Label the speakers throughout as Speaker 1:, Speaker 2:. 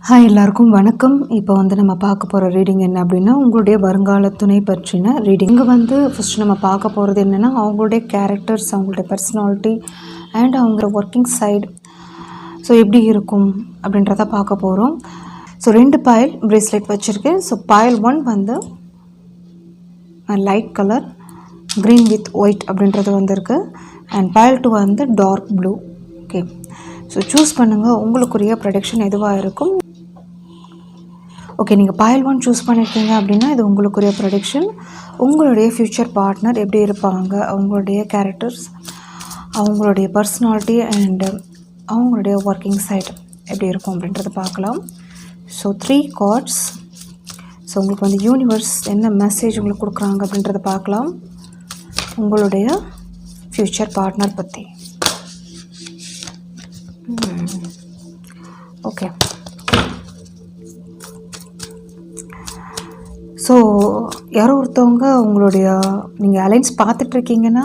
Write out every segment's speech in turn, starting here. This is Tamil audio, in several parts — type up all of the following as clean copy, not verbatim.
Speaker 1: ஹாய் எல்லாருக்கும் வணக்கம். இப்போ நம்ம பார்க்க போகிற ரீடிங் என்ன அப்படின்னா, உங்களுடைய வருங்கால துணை பற்றின ரீடிங். இங்கே ஃபஸ்ட்டு நம்ம பார்க்க போகிறது என்னென்னா, அவங்களுடைய கேரக்டர்ஸ், அவங்களுடைய பர்சனாலிட்டி அண்ட் அவங்களோட ஒர்க்கிங் சைடு ஸோ எப்படி இருக்கும் அப்படின்றத பார்க்க போகிறோம். ஸோ 2 பாயில் ப்ரேஸ்லெட் வச்சுருக்கேன். So pile 1 light colour green with white அப்படின்றது இருக்குது. And pile 2 dark blue. Okay, so choose பண்ணுங்கள் உங்களுக்குரிய ப்ரொடக்ஷன் எதுவாக இருக்கும். ஓகே, நீங்கள் பாயில் 1 சூஸ் பண்ணியிருக்கீங்க அப்படின்னா இது உங்களுக்குரிய ப்ரொடிக்ஷன். உங்களுடைய ஃப்யூச்சர் பார்ட்னர் எப்படி இருப்பாங்க, அவங்களுடைய கேரக்டர்ஸ், அவங்களுடைய பர்சனாலிட்டி அண்டு அவங்களுடைய ஒர்க்கிங் சைடு எப்படி இருக்கும் அப்படின்றத பார்க்கலாம். So 3 cards. ஸோ உங்களுக்கு யூனிவர்ஸ் என்ன மெசேஜ் உங்களுக்கு கொடுக்குறாங்க அப்படின்றத பார்க்கலாம் உங்களுடைய ஃப்யூச்சர் பார்ட்னர் பற்றி. ஓகே, ஸோ யாரோ ஒருத்தவங்க உங்களுடைய நீங்கள் அலைன்ஸ் பார்த்துட்ருக்கீங்கன்னா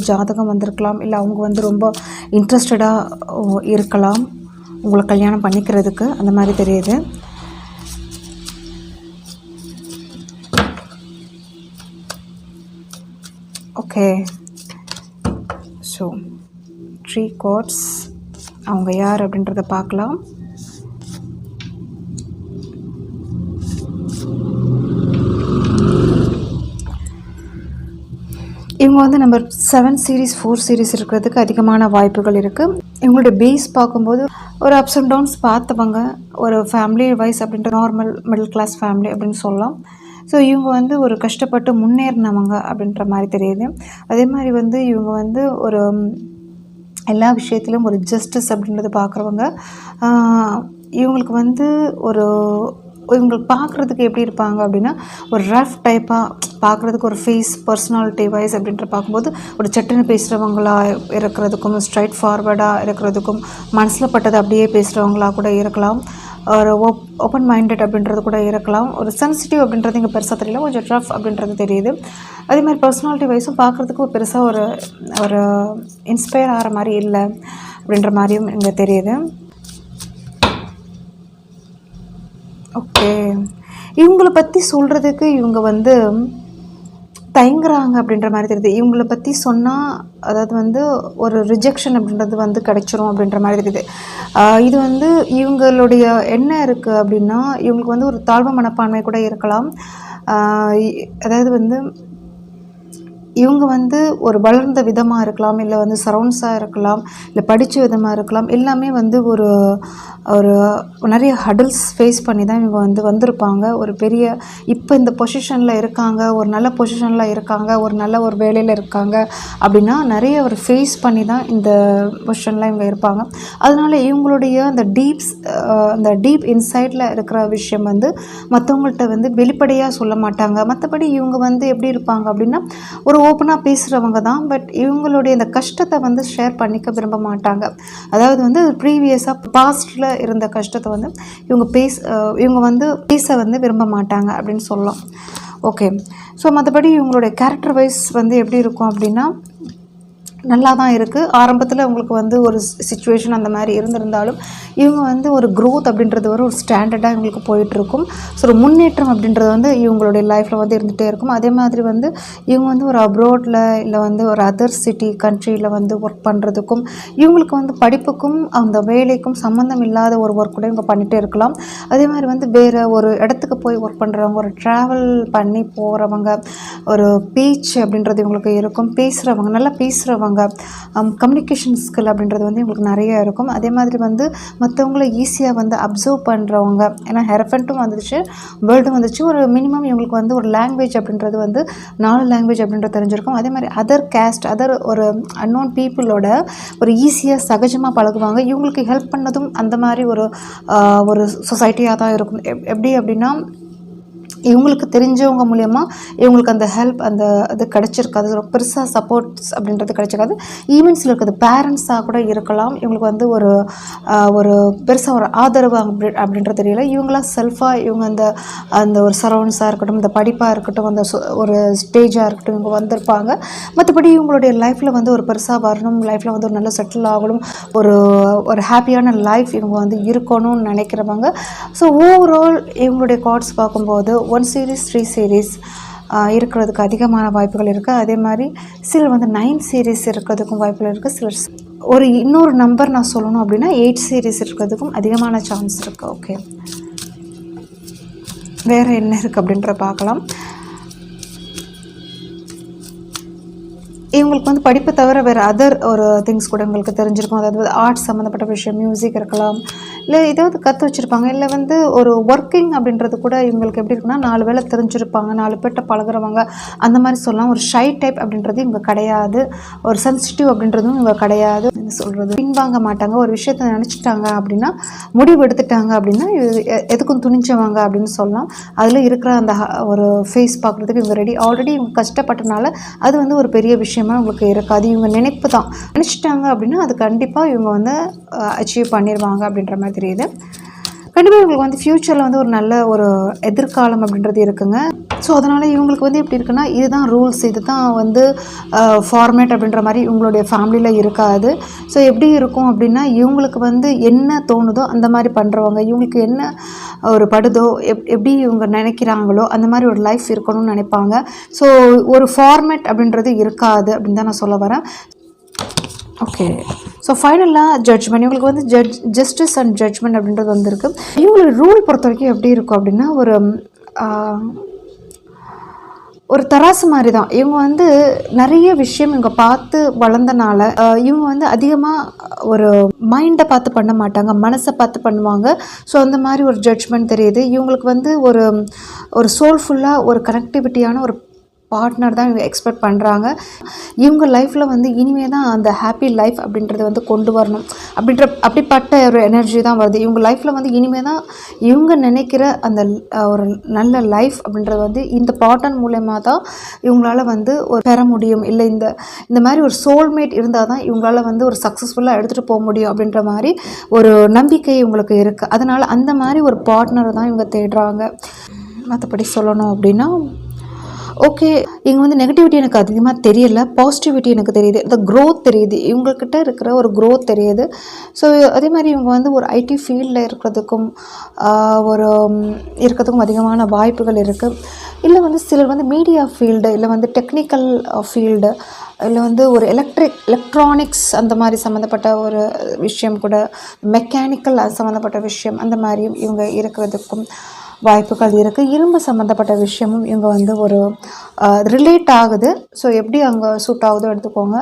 Speaker 1: ஜாதகம் வந்திருக்கலாம், இல்லை அவங்க ரொம்ப இன்ட்ரெஸ்டடாக இருக்கலாம் உங்களை கல்யாணம் பண்ணிக்கிறதுக்கு, அந்த மாதிரி தெரியுது. Okay, so 3 cards. அவங்க யார் அப்படின்றத பார்க்கலாம். இவங்க நம்பர் 7 சீரீஸ் 4 சீரீஸ் இருக்கிறதுக்கு அதிகமான வாய்ப்புகள் இருக்குது. இவங்களுடைய பேஸ் பார்க்கும்போது ஒரு அப்ஸ் அண்ட் டவுன்ஸ் பார்த்தவங்க, ஒரு ஃபேமிலி வைஸ் அப்படின்ற நார்மல் மிடில் கிளாஸ் ஃபேமிலி அப்படின்னு சொல்லலாம். ஸோ இவங்க ஒரு கஷ்டப்பட்டு முன்னேறினவங்க அப்படின்ற மாதிரி தெரியுது. அதே மாதிரி இவங்க ஒரு எல்லா விஷயத்திலும் ஒரு ஜஸ்டிஸ் அப்படின்றத பார்க்குறவங்க. இவங்களுக்கு ஒரு இவங்களுக்கு பார்க்குறதுக்கு எப்படி இருப்பாங்க அப்படின்னா, ஒரு ரஃப் டைப்பாக பார்க்குறதுக்கு ஒரு ஃபேஸ் பர்சனாலிட்டி வைஸ் அப்படின்ற பார்க்கும்போது ஒரு சட்டுன்னு பேசுகிறவங்களா இருக்கிறதுக்கும், ஸ்ட்ரைட் ஃபார்வர்டாக இருக்கிறதுக்கும், மனசில் பட்டதை அப்படியே பேசுகிறவங்களா கூட இருக்கலாம். ஒரு ஓப்பன் மைண்டட் அப்படின்றது கூட இருக்கலாம். ஒரு சென்சிட்டிவ் அப்படின்றது இங்கே பெருசாக தெரியல, கொஞ்சம் ரஃப் அப்படின்றது தெரியுது. அதே மாதிரி பர்சனாலிட்டி வைஸும் பார்க்குறதுக்கு பெருசாக ஒரு இன்ஸ்பயர் ஆகிற மாதிரி இல்லை அப்படின்ற மாதிரியும் இங்கே தெரியுது. ஓகே, இவங்களை பற்றி சொல்கிறதுக்கு இவங்க தயங்குறாங்க அப்படின்ற மாதிரி தெரியுது. இவங்கள பற்றி சொன்னால் அதாவது ஒரு ரிஜெக்ஷன் அப்படின்றது கிடைச்சிரும் அப்படின்ற மாதிரி தெரியுது. இது இவங்களுடைய என்ன இருக்குது அப்படின்னா, இவங்களுக்கு ஒரு தாழ்வு மனப்பான்மை கூட இருக்கலாம். அதாவது இவங்க ஒரு வளர்ந்த விதமாக இருக்கலாம், இல்லை சரௌண்ட்ஸாக இருக்கலாம், இல்லை படித்த விதமாக இருக்கலாம். எல்லாமே ஒரு ஒரு நிறைய ஹடல்ஸ் ஃபேஸ் பண்ணி தான் இவங்க வந்திருப்பாங்க. ஒரு பெரிய இப்போ இந்த பொசிஷனில் இருக்காங்க, ஒரு நல்ல பொசிஷனில் இருக்காங்க, ஒரு நல்ல ஒரு வேலையில் இருக்காங்க அப்படின்னா நிறைய ஒரு ஃபேஸ் பண்ணி தான் இந்த பொசிஷனில் இவங்க இருப்பாங்க. அதனால் இவங்களுடைய அந்த டீப் இன்சைடில் இருக்கிற விஷயம் மற்றவங்கள்ட்ட வெளிப்படையாக சொல்ல மாட்டாங்க. மற்றபடி இவங்க எப்படி இருப்பாங்க அப்படின்னா, ஒரு ஓப்பனாக பேசுகிறவங்க தான். பட் இவங்களுடைய இந்த கஷ்டத்தை ஷேர் பண்ணிக்க விரும்ப மாட்டாங்க. அதாவது ப்ரீவியஸாக பாஸ்டில் இருந்த கஷ்டத்தை இவங்க பேச விரும்ப மாட்டாங்க அப்படின்னு சொல்லலாம். ஓகே, ஸோ மற்றபடி இவங்களுடைய கேரக்டர் வைஸ் எப்படி இருக்கும் அப்படின்னா நல்லா தான் இருக்குது. ஆரம்பத்தில் உங்களுக்கு ஒரு சிச்சுவேஷன் அந்த மாதிரி இருந்திருந்தாலும் இவங்க ஒரு க்ரோத் அப்படின்றது ஒரு ஸ்டாண்டர்டாக இவங்களுக்கு போயிட்டுருக்கும். ஸோ ஒரு முன்னேற்றம் அப்படின்றது இவங்களுடைய லைஃப்பில் இருந்துகிட்டே இருக்கும். அதே மாதிரி இவங்க ஒரு அப்ராடில் இல்லை ஒரு அதர் சிட்டி கண்ட்ரியில் ஒர்க் பண்ணுறதுக்கும், இவங்களுக்கு படிப்புக்கும் அந்த வேலைக்கும் சம்மந்தம் இல்லாத ஒரு ஒர்க் கூட இவங்க பண்ணிகிட்டே இருக்கலாம். அதே மாதிரி வேறு ஒரு இடத்துக்கு போய் ஒர்க் பண்ணுறவங்க, ஒரு ட்ராவல் பண்ணி போகிறவங்க, ஒரு பேச்சு அப்படின்றது இவங்களுக்கு இருக்கும். பேசுகிறவங்க, நல்லா பேசுகிறவங்க, கம்யூனிகேஷன் ஸ்கில் அப்படின்றது இவங்களுக்கு நிறைய இருக்கும். அதே மாதிரி மற்றவங்கள ஈஸியாக அப்சர்வ் பண்ணுறவங்க. ஏன்னா ஹெரஃபண்ட்டும் வந்துச்சு, வேர்ல்டும் வந்துச்சு. ஒரு மினிமம் இவங்களுக்கு ஒரு லாங்குவேஜ் அப்படின்றது 4 லாங்குவேஜ் அப்படின்றது தெரிஞ்சிருக்கும். அதே மாதிரி அதர் கேஸ்ட், ஒரு அன்னோன் பீப்புளோட ஒரு ஈஸியாக சகஜமாக பழகுவாங்க. இவங்களுக்கு ஹெல்ப் பண்ணதும் அந்த மாதிரி ஒரு சொசைட்டியாக தான் இருக்கும். எப்படி அப்படின்னா, இவங்களுக்கு தெரிஞ்சவங்க மூலயமா இவங்களுக்கு அந்த ஹெல்ப் அந்த இது கிடச்சிருக்காது, ஒரு பெருசாக சப்போர்ட்ஸ் அப்படின்றது கிடச்சிருக்காது. ஈவன் சில இருக்கிறது பேரண்ட்ஸாக கூட இருக்கலாம். இவங்களுக்கு வந்து ஒரு ஒரு பெருசாக ஒரு ஆதரவு அப்படின்றது தெரியல. இவங்களாம் செல்ஃபாக இவங்க அந்த அந்த ஒரு சரௌண்ட்ஸாக இருக்கட்டும், இந்த படிப்பாக இருக்கட்டும், அந்த ஒரு ஸ்டேஜாக இருக்கட்டும் இவங்க வந்திருப்பாங்க. மற்றபடி இவங்களுடைய லைஃப்பில் வந்து ஒரு பெருசாக வரணும், லைஃப்பில் வந்து ஒரு நல்ல செட்டில் ஆகணும், ஒரு ஒரு ஹாப்பியான லைஃப் இவங்க வந்து இருக்கணும்னு நினைக்கிறவங்க. ஸோ ஓவரால் இவங்களுடைய கார்ட்ஸ் பார்க்கும்போது 1 சீரீஸ் 3 சீரீஸ் இருக்கிறதுக்கு அதிகமான வாய்ப்புகள் இருக்குது. அதே மாதிரி சிலர் வந்து 9 சீரீஸ் இருக்கிறதுக்கும் வாய்ப்புகள் இருக்குது. சிலர் ஒரு இன்னொரு நம்பர் நான் சொல்லணும் அப்படின்னா 8 சீரீஸ் இருக்கிறதுக்கும் அதிகமான சான்ஸ் இருக்குது. ஓகே, வேறு என்ன இருக்குது அப்படின்ற பார்க்கலாம். இவங்களுக்கு வந்து படிப்பு தவிர வேறு அதர் ஒரு திங்ஸ் கூட உங்களுக்கு தெரிஞ்சிருக்கும். அதாவது ஆர்ட்ஸ் சம்மந்தப்பட்ட விஷயம், மியூசிக் இருக்கலாம், இல்லை ஏதாவது கற்று வச்சுருப்பாங்க, இல்லை வந்து ஒரு ஒர்க்கிங் அப்படின்றது கூட இவங்களுக்கு எப்படி இருக்குன்னா 4 வேலை தெரிஞ்சிருப்பாங்க, 4 பேர்கிட்ட பழகுறவங்க அந்த மாதிரி சொல்லலாம். ஒரு ஷை டைப் அப்படின்றது இவங்க கிடையாது, ஒரு சென்சிட்டிவ் அப்படின்றதும் இவங்க கிடையாது. சொல்கிறது பின்வாங்க மாட்டாங்க. ஒரு விஷயத்தை நினச்சிட்டாங்க அப்படின்னா, முடிவு எடுத்துட்டாங்க அப்படின்னா எதுக்கும் துணிஞ்சவங்க அப்படின்னு சொல்லலாம். அதில் இருக்கிற அந்த ஒரு ஃபேஸ் பார்க்குறதுக்கு இவங்க ரெடி. ஆல்ரெடி இவங்க கஷ்டப்பட்டனால அது வந்து ஒரு பெரிய விஷயமா உங்களுக்கு இருக்காது. இவங்க நினைப்பு தான், நினச்சிட்டாங்க அப்படின்னா அது கண்டிப்பாக இவங்க வந்து அச்சீவ் பண்ணிடுவாங்க அப்படின்ற மாதிரி தெரியுது. கண்டிப்பாக இவங்களுக்கு வந்து ஃப்யூச்சரில் வந்து ஒரு நல்ல ஒரு எதிர்காலம் அப்படின்றது இருக்குங்க. ஸோ அதனால் இவங்களுக்கு வந்து எப்படி இருக்குன்னா, இதுதான் ரூல்ஸ், இது தான் வந்து ஃபார்மேட் அப்படின்ற மாதிரி இவங்களுடைய ஃபேமிலியில் இருக்காது. ஸோ எப்படி இருக்கும் அப்படின்னா, இவங்களுக்கு வந்து என்ன தோணுதோ அந்த மாதிரி பண்ணுறவங்க, இவங்களுக்கு என்ன ஒரு படுதோ எப்படி இவங்க நினைக்கிறாங்களோ அந்த மாதிரி ஒரு லைஃப் இருக்கணும்னு நினைப்பாங்க. ஸோ ஒரு ஃபார்மேட் அப்படின்றது இருக்காது அப்படின்னு தான் நான் சொல்ல வரேன். ஓகே, ஸோ ஃபைனலாக ஜட்ஜ்மெண்ட். இவங்களுக்கு வந்து ஜஸ்டிஸ் அண்ட் ஜட்ஜ்மெண்ட் அப்படின்றது வந்துருக்கு. இவங்களோட ரூல் பொறுத்த வரைக்கும் எப்படி இருக்கும் அப்படின்னா, ஒரு தராசு மாதிரி தான். இவங்க வந்து நிறைய விஷயம் இவங்க பார்த்து வளர்ந்தனால இவங்க வந்து அதிகமாக ஒரு மைண்டை பார்த்து பண்ண மாட்டாங்க, மனசை பார்த்து பண்ணுவாங்க. ஸோ அந்த மாதிரி ஒரு ஜட்ஜ்மெண்ட் தெரியுது. இவங்களுக்கு வந்து ஒரு சோல்ஃபுல்லாக ஒரு கனெக்டிவிட்டியான ஒரு பார்ட்னர் தான் இவங்க எக்ஸ்பெக்ட் பண்ணுறாங்க. இவங்க லைஃப்பில் வந்து இனிமேல் தான் அந்த ஹாப்பி லைஃப் அப்படின்றத வந்து கொண்டு வரணும் அப்படிப்பட்ட ஒரு எனர்ஜி தான் வருது. இவங்க லைஃப்பில் வந்து இனிமேல் தான் இவங்க நினைக்கிற அந்த ஒரு நல்ல லைஃப் அப்படின்றது வந்து இந்த பார்ட்னர் மூலயமா தான் இவங்களால வந்து ஒரு பெற முடியும். இல்லை இந்த மாதிரி ஒரு சோல்மேட் இருந்தால் தான் இவங்களால வந்து ஒரு சக்ஸஸ்ஃபுல்லாக எடுத்துகிட்டு போக முடியும் அப்படின்ற மாதிரி ஒரு நம்பிக்கை இவங்களுக்கு இருக்குது. அதனால் அந்த மாதிரி ஒரு பார்ட்னரை தான் இவங்க தேடுறாங்க. மற்றபடி சொல்லணும் அப்படின்னா, ஓகே, இங்கே வந்து நெகட்டிவிட்டி எனக்கு அதிகமாக தெரியல, பாசிட்டிவிட்டி எனக்கு தெரியுது, இந்த க்ரோத் தெரியுது, இவங்கக்கிட்ட இருக்கிற ஒரு க்ரோத் தெரியுது. ஸோ அதே மாதிரி இவங்க வந்து ஒரு ஐடி ஃபீல்டில் இருக்கிறதுக்கும் அதிகமான வாய்ப்புகள் இருக்குது. இல்லை வந்து சிலர் வந்து மீடியா ஃபீல்டு, இல்லை வந்து டெக்னிக்கல் ஃபீல்டு, இல்லை வந்து ஒரு எலக்ட்ரானிக்ஸ் அந்த மாதிரி சம்மந்தப்பட்ட ஒரு விஷயம் கூட, மெக்கானிக்கல் சம்மந்தப்பட்ட விஷயம் அந்த மாதிரியும் இவங்க இருக்கிறதுக்கும் வாய்ப்புகள் இருக்குது. இரும்பு சம்மந்தப்பட்ட விஷயமும் இவங்க வந்து ஒரு ரிலேட் ஆகுது. ஸோ எப்படி அங்கே சூட் ஆகுதோ எடுத்துக்கோங்க.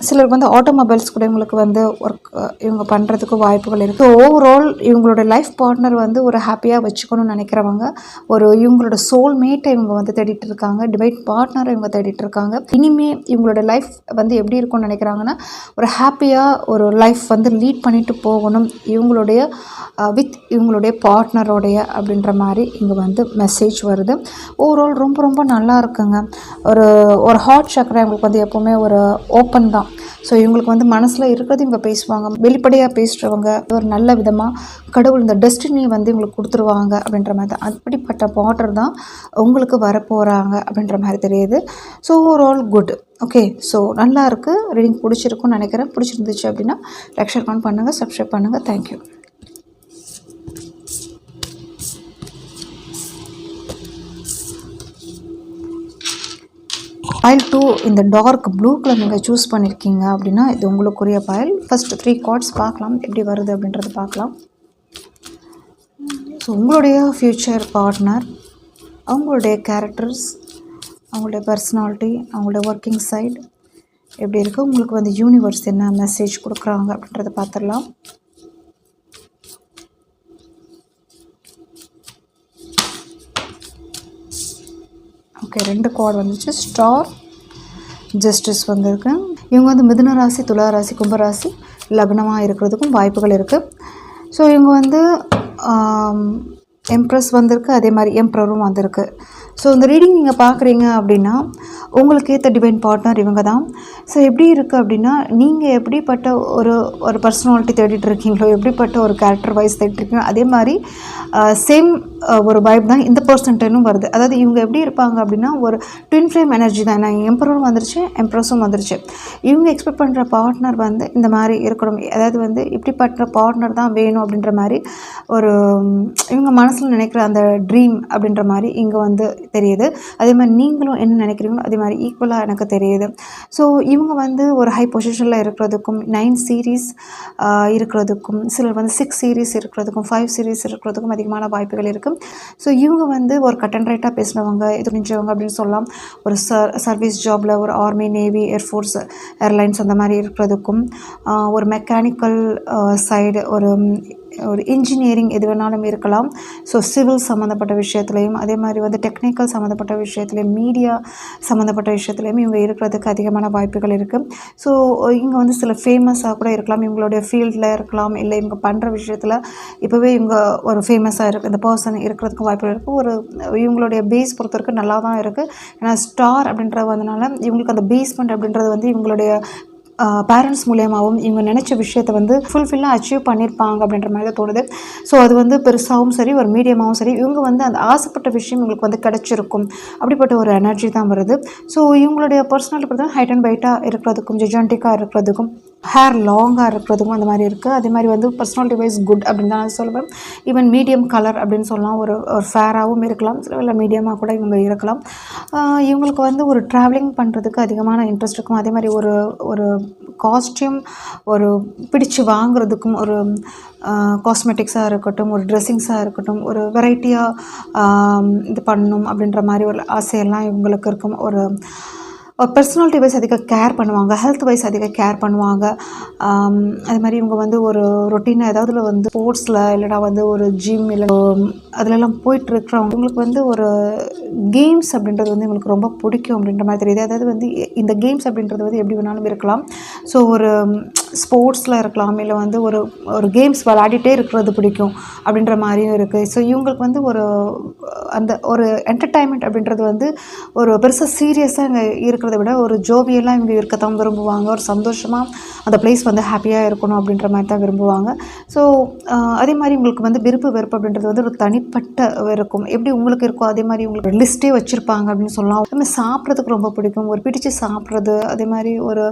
Speaker 1: சிலருக்கு வந்து ஆட்டோமொபைல்ஸ் கூட இவங்களுக்கு வந்து ஒர்க் இவங்க பண்ணுறதுக்கு வாய்ப்புகள் இருக்குது. ஓவரால் இவங்களோட லைஃப் பார்ட்னர் வந்து ஒரு ஹாப்பியாக வச்சுக்கணும்னு நினைக்கிறவங்க, இவங்களோட சோல்மேட்டை இவங்க வந்து தேடிட்டு இருக்காங்க, டிவைட் பார்ட்னரை இவங்க தேடிட்டு இருக்காங்க. இனிமேல் இவங்களோட லைஃப் வந்து எப்படி இருக்கும்னு நினைக்கிறாங்கன்னா, ஒரு ஹாப்பியாக ஒரு லைஃப் வந்து லீட் பண்ணிட்டு போகணும் இவங்களுடைய பார்ட்னரோடைய அப்படின்ற மாதிரி இங்கே வந்து மெசேஜ் வருது. ஓவரால் ரொம்ப ரொம்ப நல்லா இருக்குங்க. ஒரு ஹார்ட் சக்கரை இவங்களுக்கு வந்து எப்போவுமே ஒரு ஓப்பன் தான். ஸோ இவங்களுக்கு வந்து மனசில் இருக்கிறது இவங்க பேசுவாங்க, வெளிப்படையாக பேசுகிறவங்க, ஒரு நல்ல விதமாக கடவுள் இந்த டெஸ்டினி வந்து இவங்களுக்கு கொடுத்துருவாங்க அப்படின்ற மாதிரி தான். அப்படிப்பட்ட பார்ட்னர் தான் உங்களுக்கு வரப்போகிறாங்க அப்படின்ற மாதிரி தெரியுது. So overall good. Okay, so நல்லா இருக்குது. ரீடிங் பிடிச்சிருக்குன்னு நினைக்கிறேன். பிடிச்சிருந்துச்சு அப்படின்னா லைக், ஷேர், கமெண்ட் பண்ணுங்கள், சப்ஸ்கிரைப் பண்ணுங்கள். தேங்க்யூ. பைல் 2 இந்த டார்க் ப்ளூ கலர் நீங்கள் சூஸ் பண்ணியிருக்கீங்க அப்படின்னா இது உங்களுக்குரிய பைல். ஃபஸ்ட்டு 3 கார்ட்ஸ் பார்க்கலாம், எப்படி வருது அப்படின்றத பார்க்கலாம். ஸோ உங்களுடைய ஃப்யூச்சர் பார்ட்னர், அவங்களுடைய கேரக்டர்ஸ், அவங்களுடைய பர்சனாலிட்டி, அவங்களுடைய ஒர்க்கிங் சைடு எப்படி இருக்குது, உங்களுக்கு வந்து யூனிவர்ஸ் என்ன மெசேஜ் கொடுக்குறாங்க அப்படின்றத பார்த்துடலாம். ஓகே, 2 கார்டு வந்துச்சு. ஸ்டார், ஜஸ்டிஸ் வந்திருக்கு. இவங்க வந்து மிதுன ராசி, துலா ராசி, கும்பராசி லக்னமாக இருக்கிறதுக்கும் வாய்ப்புகள் இருக்குது. ஸோ இவங்க வந்து எம்ப்ரஸ் வந்திருக்கு, அதே மாதிரி எம்ப்ரரும் வந்திருக்கு. ஸோ இந்த ரீடிங் நீங்கள் பார்க்குறீங்க அப்படின்னா உங்களுக்கு ஏற்ற டிவைன் பார்ட்னர் இவங்க தான். ஸோ எப்படி இருக்குது அப்படின்னா, நீங்கள் எப்படிப்பட்ட ஒரு ஒரு பர்சனாலிட்டி தேடிட்டு இருக்கீங்களோ, எப்படிப்பட்ட ஒரு கேரக்டர் வைஸ் தேடிட்டு இருக்கீங்களோ, அதே மாதிரி சேம் ஒரு வைப் தான் இந்த பர்சன்டனும் வருது. அதாவது இவங்க எப்படி இருப்பாங்க அப்படின்னா, ஒரு ட்வின் ஃப்ளேம் எனர்ஜி தான். நான் எம்பரரும் வந்துருச்சு, எம்ப்ரஸும் வந்துருச்சு. இவங்க எக்ஸ்பெக்ட் பண்ணுற பார்ட்னர் வந்து இந்த மாதிரி இருக்கணும், அதாவது வந்து இப்படிப்பட்ட பார்ட்னர் தான் வேணும் அப்படின்ற மாதிரி ஒரு இவங்க மனசில் நினைக்கிற அந்த ட்ரீம் அப்படின்ற மாதிரி இங்கே வந்து தெரியுது. அதே மாதிரி நீங்களும் என்ன நினைக்கிறீங்களோ அதே மாதிரி ஈக்குவலாக எனக்கு தெரியுது. ஸோ இவங்க வந்து ஒரு ஹை பொசிஷனில் இருக்கிறதுக்கும் 9 சீரீஸ் இருக்கிறதுக்கும், சிலர் வந்து 6 சீரீஸ் இருக்கிறதுக்கும் 5 சீரீஸ் இருக்கிறதுக்கும் அதிகமான வாய்ப்புகள் இருக்குது. ஸோ இவங்க வந்து ஒரு கட் அண்ட் ரைட்டாக பேசினவங்க, துணிஞ்சவங்க அப்படின்னு சொல்லலாம். ஒரு சர்வீஸ் ஜாபில் ஒரு ஆர்மி, நேவி, ஏர்ஃபோர்ஸ், ஏர்லைன்ஸ் அந்த மாதிரி இருக்கிறதுக்கும், ஒரு மெக்கானிக்கல் சைடு, ஒரு இன்ஜினியரிங் எது வேணாலும் இருக்கலாம். ஸோ சிவில் சம்மந்தப்பட்ட விஷயத்துலையும், அதே மாதிரி வந்து டெக்னிக்கல் சம்மந்தப்பட்ட விஷயத்துலையும், மீடியா சம்மந்தப்பட்ட விஷயத்துலையும் இவங்க இருக்கிறதுக்கு அதிகமான வாய்ப்புகள் இருக்குது. ஸோ இங்கே வந்து சில ஃபேமஸாக கூட இருக்கலாம், இவங்களுடைய ஃபீல்டில் இருக்கலாம், இல்லை இவங்க பண்ணுற விஷயத்தில் இப்போவே இவங்க ஒரு ஃபேமஸாக இருக்குது இந்த பர்சன் இருக்கிறதுக்கு வாய்ப்புகள் இருக்குது. ஒரு இவங்களுடைய பேஸ் பொறுத்த வரைக்கும் நல்லா தான் இருக்குது. ஏன்னா ஸ்டார் அப்படின்றது வந்தனால இவங்களுக்கு அந்த பேஸ்மெண்ட் அப்படின்றது வந்து இவங்களுடைய பேரண்ட்ஸ் மூலியமாகவும் இவங்க நினச்ச விஷயத்தை வந்து ஃபுல்ஃபில்லாக அச்சீவ் பண்ணியிருப்பாங்க அப்படின்ற மாதிரி தான் தோணுது. ஸோ அது வந்து பெருசாகவும் சரி, ஒரு மீடியமாகவும் சரி, இவங்க வந்து அந்த ஆசைப்பட்ட விஷயம் இவங்களுக்கு வந்து கிடச்சிருக்கும், அப்படிப்பட்ட ஒரு எனர்ஜி தான் வருது. ஸோ இவங்களுடைய பர்சனாலிட்டி பார்த்தா ஹைட் அண்ட் வெயிட்டாக இருக்கிறதுக்கும், ஜெஜான்டிக்காக இருக்கிறதுக்கும், ஹேர் லாங்காக இருக்கிறதுக்கும் அந்த மாதிரி இருக்குது. அதே மாதிரி வந்து பர்சனாலிட்டி வைஸ் குட் அப்படின்னு தான் நான் சொல்லுவேன். ஈவன் மீடியம் கலர் அப்படின்னு சொல்லலாம், ஒரு ஃபேராகவும் இருக்கலாம், சில இல்லை மீடியமாக கூட இவங்க இருக்கலாம். இவங்களுக்கு வந்து ஒரு ட்ராவலிங் பண்ணுறதுக்கு அதிகமான இன்ட்ரெஸ்ட் இருக்கும். அதே மாதிரி ஒரு காஸ்டியூம் ஒரு பிடிச்சு வாங்குறதுக்கும், ஒரு காஸ்மெட்டிக்ஸாக இருக்கட்டும், ஒரு ட்ரெஸ்ஸிங்ஸாக இருக்கட்டும், ஒரு வெரைட்டியாக இது பண்ணணும் அப்படின்ற மாதிரி ஒரு ஆசையெல்லாம் இவங்களுக்கு இருக்கும். ஒரு பர்சனாலிட்டி வைஸ் அதிக கேர் பண்ணுவாங்க, ஹெல்த் வைஸ் அதிக கேர் பண்ணுவாங்க. அது மாதிரி இவங்க வந்து ஒரு ரொட்டீனாக ஏதாவது வந்து ஸ்போர்ட்ஸில் இல்லைனா வந்து ஒரு ஜிம் இல்லை அதிலெல்லாம் போயிட்டுருக்குறவங்க இவங்களுக்கு வந்து ஒரு கேம்ஸ் அப்படின்றது வந்து இவங்களுக்கு ரொம்ப பிடிக்கும் அப்படின்ற மாதிரி தெரியுது. அதாவது வந்து இந்த கேம்ஸ் அப்படின்றது வந்து எப்படி வேணாலும் இருக்கலாம். ஸோ ஒரு ஸ்போர்ட்ஸில் இருக்கலாம், இல்லை வந்து ஒரு கேம்ஸ் விளையாடிட்டே இருக்கிறது பிடிக்கும் அப்படின்ற மாதிரியும் இருக்குது. ஸோ இவங்களுக்கு வந்து அந்த ஒரு என்டர்டைன்மெண்ட் அப்படின்றது வந்து ஒரு பெருசாக சீரியஸாக இங்கே இருக்கிறத விட ஒரு ஜோவியெல்லாம் இவங்க இருக்கத்தான் விரும்புவாங்க. ஒரு சந்தோஷமாக அந்த பிளேஸ் வந்து ஹாப்பியாக இருக்கணும் அப்படின்ற மாதிரி தான் விரும்புவாங்க. ஸோ அதே மாதிரி உங்களுக்கு வந்து விருப்பு வெறுப்பு அப்படின்றது வந்து ஒரு தனிப்பட்ட இருக்கும். எப்படி உங்களுக்கு இருக்கோ அதே மாதிரி உங்களுக்கு லிஸ்ட்டே வச்சுருப்பாங்க அப்படின்னு சொல்லலாம். அதுமாதிரி சாப்பிட்றதுக்கு ரொம்ப பிடிக்கும், ஒரு பிடிச்சி சாப்பிட்றது. அதே மாதிரி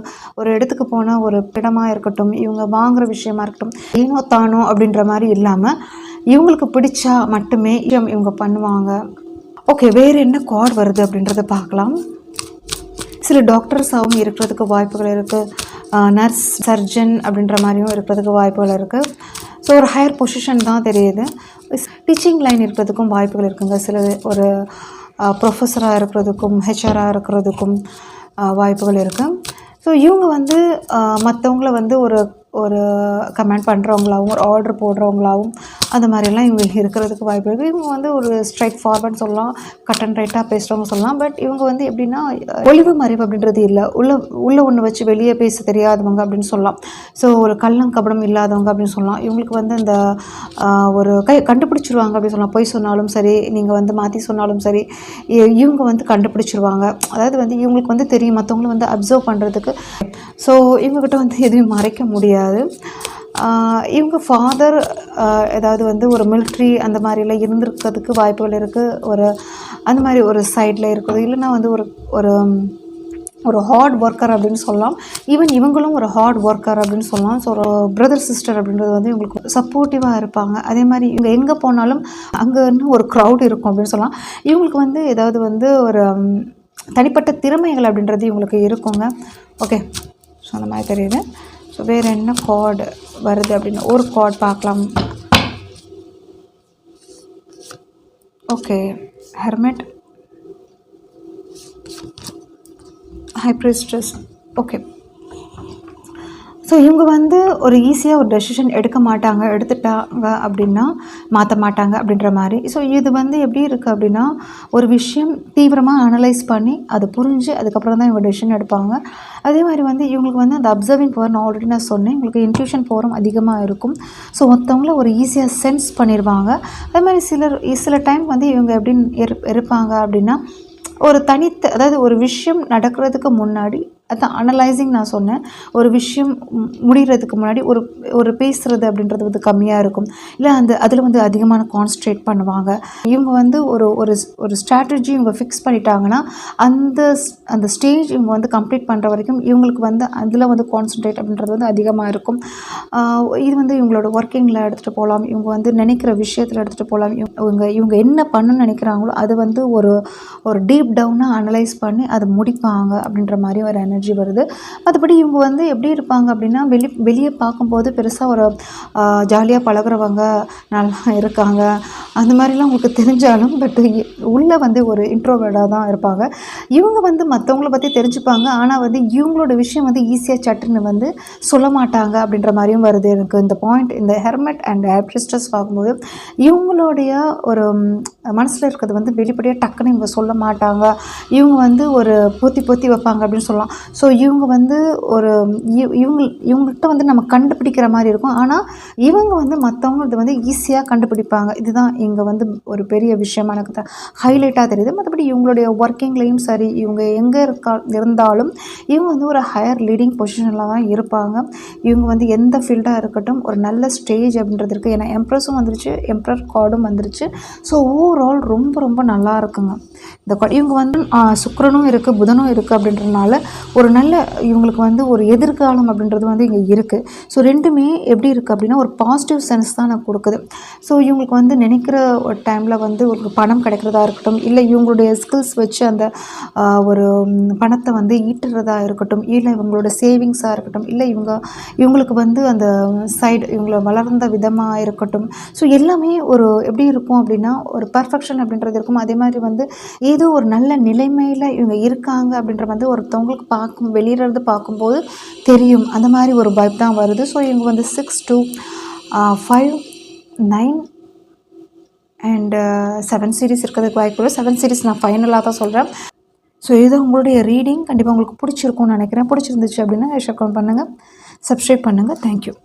Speaker 1: ஒரு இடத்துக்கு போனால் ஒரு இடமாக இருக்கட்டும், இவங்க வாங்குகிற விஷயமா இருக்கட்டும், ஏனோ தானோ அப்படின்ற மாதிரி இல்லாமல் இவங்களுக்கு பிடிச்சா மட்டுமே இவங்க பண்ணுவாங்க. ஓகே, வேறு என்ன கார்டு வருது அப்படின்றத பார்க்கலாம். சில டாக்டர்ஸாகவும் இருக்கிறதுக்கு வாய்ப்புகள் இருக்குது, நர்ஸ், சர்ஜன் அப்படின்ற மாதிரியும் இருக்கிறதுக்கு வாய்ப்புகள் இருக்குது. ஸோ ஒரு ஹையர் பொசிஷன் தான் தெரியுது. டீச்சிங் லைன் இருக்கிறதுக்கும் வாய்ப்புகள் இருக்குங்க. சில ஒரு ப்ரொஃபஸராக இருக்கிறதுக்கும், ஹெச்ஆராக இருக்கிறதுக்கும் வாய்ப்புகள் இருக்குது. ஸோ இவங்க வந்து மற்றவங்கள வந்து ஒரு கமெண்ட் பண்ணுறவங்களாகவும், ஒரு ஆர்டர் போடுறவங்களாகவும் அந்த மாதிரிலாம் இவங்க இருக்கிறதுக்கு வாய்ப்பு இருக்குது. இவங்க வந்து ஒரு ஸ்ட்ரைட் ஃபார்வர்ட் சொல்லலாம், கட் அண்ட் ரைட்டாக பேசுகிறவங்க சொல்லலாம். பட் இவங்க வந்து எப்படின்னா ஒளிவு மறைவு அப்படின்றது இல்லை, உள்ள ஒன்று வச்சு வெளியே பேச தெரியாதவங்க அப்படின்னு சொல்லலாம். ஸோ ஒரு கள்ளங்கபடம் இல்லாதவங்க அப்படின்னு சொல்லலாம். இவங்களுக்கு வந்து இந்த ஒரு கண்டுபிடிச்சிருவாங்க அப்படின்னு சொல்லலாம். பொய் சொன்னாலும் சரி, நீங்கள் வந்து மாற்றி சொன்னாலும் சரி, இவங்க வந்து கண்டுபிடிச்சிருவாங்க. அதாவது வந்து இவங்களுக்கு வந்து தெரியும் மற்றவங்களும் வந்து அப்சர்வ் பண்ணுறதுக்கு. ஸோ இவங்ககிட்ட வந்து எதுவும் மறைக்க முடியாது. இவங்க ஃபாதர் ஏதாவது வந்து ஒரு மிலிட்ரி அந்த மாதிரிலாம் இருந்திருக்கிறதுக்கு வாய்ப்புகள் இருக்குது. அந்த மாதிரி ஒரு சைடில் இருக்குது. இல்லைன்னா வந்து ஒரு ஹார்ட் ஒர்க்கர் அப்படின்னு சொல்லலாம். ஈவன் இவங்களும் ஒரு ஹார்ட் ஒர்க்கர் அப்படின்னு சொல்லலாம். ஸோ ஒரு பிரதர் சிஸ்டர் அப்படின்றது வந்து இவங்களுக்கு சப்போர்ட்டிவாக இருப்பாங்க. அதே மாதிரி இவங்க எங்கே போனாலும் அங்கே இன்னும் ஒரு க்ரௌட் இருக்கும் அப்படின்னு சொல்லலாம். இவங்களுக்கு வந்து ஏதாவது வந்து ஒரு தனிப்பட்ட திறமைகள் அப்படின்றது இவங்களுக்கு இருக்குங்க. ஓகே, ஸோ அந்த மாதிரி தெரியுது. ஸோ வேறு என்ன கார்டு வருது அப்படின்னு ஒரு கார்டு பார்க்கலாம். Okay, hermit, high priestess. Okay, so இவங்க வந்து ஒரு ஈஸியாக ஒரு டெசிஷன் எடுக்க மாட்டாங்க, எடுத்துட்டாங்க அப்படின்னா மாற்ற மாட்டாங்க அப்படின்ற மாதிரி. ஸோ இது வந்து எப்படி இருக்குது அப்படின்னா, ஒரு விஷயம் தீவிரமாக அனலைஸ் பண்ணி அதை புரிஞ்சு அதுக்கப்புறம் தான் இவங்க டெசிஷன் எடுப்பாங்க. அதே மாதிரி வந்து இவங்களுக்கு வந்து அந்த அப்சர்விங் பவர் நான் ஆல்ரெடி நான் சொன்னேன், இவங்களுக்கு இன்ட்யூஷன் பவரும் அதிகமாக இருக்கும். ஸோ மற்றவங்கள ஒரு ஈஸியாக சென்ஸ் பண்ணிடுவாங்க. அதே மாதிரி சில டைம் வந்து இவங்க எப்படின்னு இருப்பாங்க அப்படின்னா, ஒரு அதாவது ஒரு விஷயம் நடக்கிறதுக்கு முன்னாடி அதான் அனலைசிங் நான் சொன்னேன். ஒரு விஷயம் முடிகிறதுக்கு முன்னாடி ஒரு பேசுகிறது அப்படின்றது வந்து கம்மியாக இருக்கும். இல்லை அதில் வந்து அதிகமான கான்சன்ட்ரேட் பண்ணுவாங்க. இவங்க வந்து ஒரு ஸ்ட்ராட்டஜி இவங்க ஃபிக்ஸ் பண்ணிட்டாங்கன்னா அந்த ஸ்டேஜ் இவங்க வந்து கம்ப்ளீட் பண்ணுற வரைக்கும் இவங்களுக்கு வந்து அதில் வந்து கான்சன்ட்ரேட் அப்படின்றது வந்து அதிகமாக இருக்கும். இது வந்து இவங்களோட ஒர்க்கிங்கில் எடுத்துகிட்டு போகலாம். இவங்க வந்து நினைக்கிற விஷயத்தில் எடுத்துகிட்டு போகலாம். இவங்க என்ன பண்ணணும்னு நினைக்கிறாங்களோ அது வந்து ஒரு டீப் டவுனாக அனலைஸ் பண்ணி அதை முடிப்பாங்க அப்படின்ற மாதிரி ஒரு எனர்ஜி வருது. மற்றபடி இவங்க வந்து எப்படி இருப்பாங்க அப்படின்னா, வெளியே பார்க்கும்போது பெருசாக ஒரு ஜாலியாக பழகுறவங்க நல்லா இருக்காங்க அந்த மாதிரிலாம் உங்களுக்கு தெரிஞ்சாலும், பட் உள்ளே வந்து ஒரு இன்ட்ரோவர்டாக தான் இருப்பாங்க. இவங்க வந்து மற்றவங்கள பற்றி தெரிஞ்சுப்பாங்க. ஆனால் வந்து இவங்களோட விஷயம் வந்து ஈஸியாக சட்டுன்னு வந்து சொல்ல மாட்டாங்க அப்படின்ற மாதிரியும் வருது எனக்கு இந்த பாயிண்ட். இந்த ஹெர்மெட் அண்ட் ஹெப்ரிஸ்டஸ் பார்க்கும்போது இவங்களுடைய ஒரு மனசில் இருக்கிறது வந்து வெளிப்படையாக டக்குன்னு இவங்க சொல்ல மாட்டாங்க. இவங்க வந்து ஒரு பொத்தி வைப்பாங்க அப்படின்னு சொல்லலாம். ஸோ இவங்க வந்து இவங்கள்ட்ட வந்து நம்ம கண்டுபிடிக்கிற மாதிரி இருக்கும். ஆனால் இவங்க வந்து மற்றவங்க வந்து ஈஸியாக கண்டுபிடிப்பாங்க. இதுதான் இங்கே வந்து ஒரு பெரிய விஷயமா எனக்கு ஹைலைட்டாக தெரியுது. மற்றபடி இவங்களுடைய ஒர்க்கிங்லேயும் சரி, இவங்க எங்கே இருந்தாலும் இவங்க வந்து ஒரு ஹையர் லீடிங் பொசிஷனில் தான் இருப்பாங்க. இவங்க வந்து எந்த ஃபீல்டாக இருக்கட்டும் ஒரு நல்ல ஸ்டேஜ் அப்படின்றது இருக்குது. ஏன்னா எம்ப்ரஸும் வந்துருச்சு, எம்ப்ரர் கார்டும் வந்துருச்சு. ஸோ ஓவரால் ரொம்ப ரொம்ப நல்லா இருக்குங்க இந்த கார்டு. இவங்க வந்து சுக்கிரனும் இருக்குது, புதனும் இருக்குது அப்படின்றதுனால ஒரு நல்ல இவங்களுக்கு வந்து ஒரு எதிர்காலம் அப்படின்றது வந்து இங்கே இருக்குது. ஸோ ரெண்டுமே எப்படி இருக்குது அப்படின்னா ஒரு பாசிட்டிவ் சென்ஸ் தான் எனக்கு கொடுக்குது. ஸோ இவங்களுக்கு வந்து நினைக்கிற ஒரு டைமில் வந்து ஒரு பணம் கிடைக்கிறதா இருக்கட்டும், இல்லை இவங்களுடைய ஸ்கில்ஸ் வச்சு அந்த ஒரு பணத்தை வந்து ஈட்டுறதா இருக்கட்டும், இல்லை இவங்களோட சேவிங்ஸாக இருக்கட்டும், இல்லை இவங்களுக்கு வந்து அந்த சைடு இவங்களை வளர்ந்த விதமாக இருக்கட்டும். ஸோ எல்லாமே ஒரு எப்படி இருக்கும் அப்படின்னா ஒரு பர்ஃபெக்ஷன் அப்படின்றது இருக்கும். அதே மாதிரி வந்து ஏதோ ஒரு நல்ல நிலைமையில் இவங்க இருக்காங்க அப்படின்ற வந்து ஒருத்தவங்களுக்கு வெளியிறது பார்க்கும்போது தெரியும். அந்த மாதிரி ஒரு வைப் தான் வருது. ஸோ இவங்க வந்து 6, 2, 5, 9 அண்ட் 7 சீரீஸ் இருக்கிறதுக்கு வாய்ப்பு. 7 சீரீஸ் நான் ஃபைனலாக தான் சொல்கிறேன். ஸோ இது உங்களுடைய ரீடிங் கண்டிப்பாக உங்களுக்கு பிடிச்சிருக்கும்னு நினைக்கிறேன். பிடிச்சிருந்துச்சு அப்படின்னா ஷேர் பண்ணுங்கள், சப்ஸ்கிரைப் பண்ணுங்கள். தேங்க்யூ.